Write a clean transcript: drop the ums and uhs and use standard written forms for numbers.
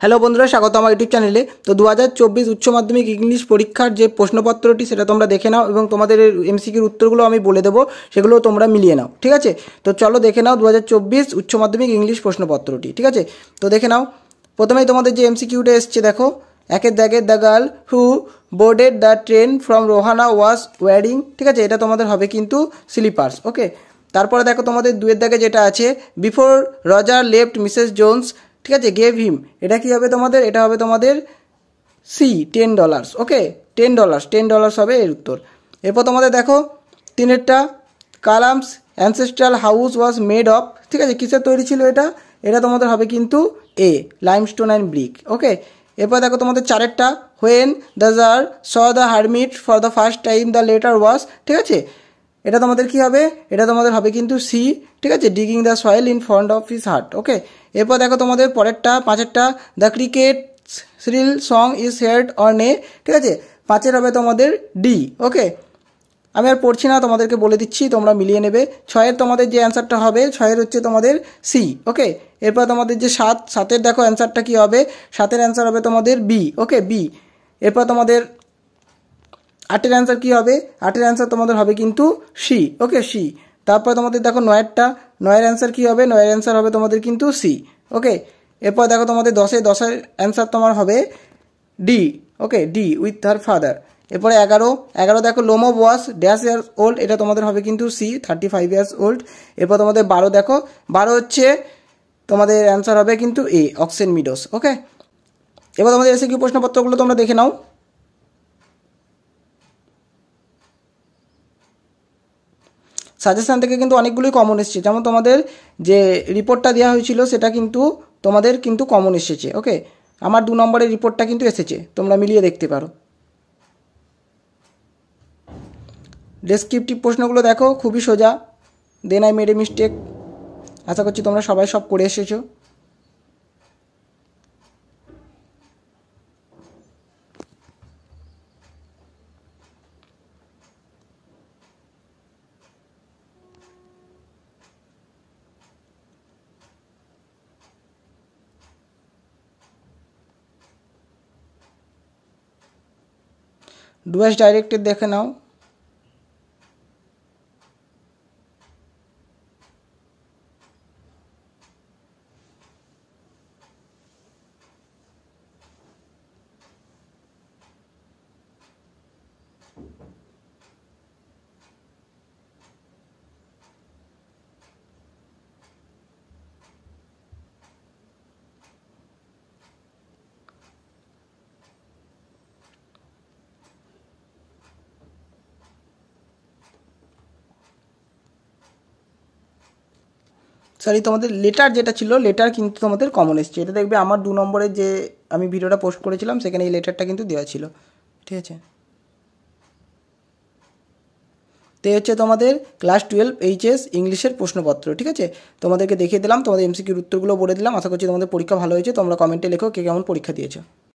Hello বন্ধুরা, স্বাগত আমার ইউটিউব চ্যানেলে। তো 2024 উচ্চ মাধ্যমিক ইংলিশ পরীক্ষার যে প্রশ্নপত্রটি সেটা তোমরা দেখে নাও এবং তোমাদের এমসিকিউর উত্তরগুলো আমি বলে দেবো, সেগুলো তোমরা মিলিয়ে নাও, ঠিক আছে? তো চলো দেখে নাও 2024 উচ্চ মাধ্যমিক ইংলিশ প্রশ্নপত্রটি, ঠিক আছে? তো দেখে নাও, প্রথমেই তোমাদের যে এমসিকিউটা এসছে দেখো, একের দাগের the girl who boarded the train from Rohana was wearing, ঠিক আছে? এটা তোমাদের হবে কিন্তু স্লিপার্স, ওকে। তারপরে দেখো তোমাদের দুয়ের দাগে যেটা আছে, before Roger left Mrs Jones, ঠিক আছে, গেভ হিম, এটা কি হবে তোমাদের? এটা হবে তোমাদের সি, $10, ওকে। $10 হবে এর উত্তর। এরপর তোমাদের দেখো তিনেরটা, Kalam's ancestral house was made of, ঠিক আছে, কিসের তৈরি ছিল এটা? এটা তোমাদের হবে কিন্তু A, limestone and brick, okay. এরপর দেখো তোমাদের চারেরটা, when the tsar saw the hermit for the first time the latter was, ঠিক আছে, এটা তোমাদের কি হবে? এটা তোমাদের হবে কিন্তু সি, ঠিক আছে, digging the soil in front of his heart, okay. এরপর দেখো তোমাদের পরেরটা, পাঁচেরটা, the cricket shrill song is heard on a, ঠিক আছে, পাঁচের হবে তোমাদের ডি, ওকে। আমি আর পড়ছি না, তোমাদেরকে বলে দিচ্ছি, তোমরা মিলিয়ে নেবে। ছয়ের তোমাদের যে অ্যান্সারটা হবে, ছয়ের হচ্ছে তোমাদের সি, ওকে। এরপর তোমাদের যে সাতের দেখো অ্যান্সারটা কি হবে, সাতের অ্যান্সার হবে তোমাদের বি, ওকে, বি। এরপর তোমাদের আটের অ্যান্সার কী হবে? আটের অ্যান্সার তোমাদের হবে কিন্তু সি, ওকে, সি। তারপর তোমাদের দেখো নয়েরটা, নয়ের অ্যান্সার কী হবে? নয়ের অ্যান্সার হবে তোমাদের কিন্তু সি, ওকে। এরপর দেখো তোমাদের দশের অ্যান্সার তোমার হবে D, okay, D with her father. এরপরে এগারো দেখো লোমো ওয়াস ড্যাশ ইয়ার্স ওল্ড, এটা তোমাদের হবে কিন্তু সি, 35 ইয়ার্স ওল্ড। এরপর তোমাদের 12 দেখো, 12 হচ্ছে তোমাদের অ্যান্সার হবে কিন্তু এ, অক্সেন মিডোস, ওকে। এবার তোমাদের এসে কি প্রশ্নপত্রগুলো তোমরা দেখে নাও। সাজেশান থেকে কিন্তু অনেকগুলোই কমন এসেছে, যেমন তোমাদের যে রিপোর্টটা দেওয়া হয়েছিল সেটা কিন্তু তোমাদের কিন্তু কমন এসেছে, ওকে। আমার 2 নম্বরের রিপোর্টটা কিন্তু এসেছে, তোমরা মিলিয়ে দেখতে পারো। ডেসক্রিপটিভ প্রশ্নগুলো দেখো, খুবই সোজা। Then I made a mistake, আশা করছি তোমরা সবাই সব করে এসেছো। ডুয়ার্স ডাইরেক্টেড দেখে নাও। সরি, তোমাদের লেটার যেটা ছিল, লেটার কিন্তু তোমাদের কমন এসছে। এটা দেখবে আমার 2 নম্বরের যে আমি ভিডিওটা পোস্ট করেছিলাম সেখানে এই লেটারটা কিন্তু দেওয়া ছিল, ঠিক আছে। তো হচ্ছে তোমাদের ক্লাস 12 এইচএস ইংলিশের প্রশ্নপত্র, ঠিক আছে। তোমাদেরকে দেখিয়ে দিলাম, তোমাদের এমসিকিউর উত্তরগুলো বলে দিলাম। আশা করছি তোমাদের পরীক্ষা ভালো হয়েছে। তোমরা কমেন্টে লেখো কে কেমন পরীক্ষা দিয়েছো।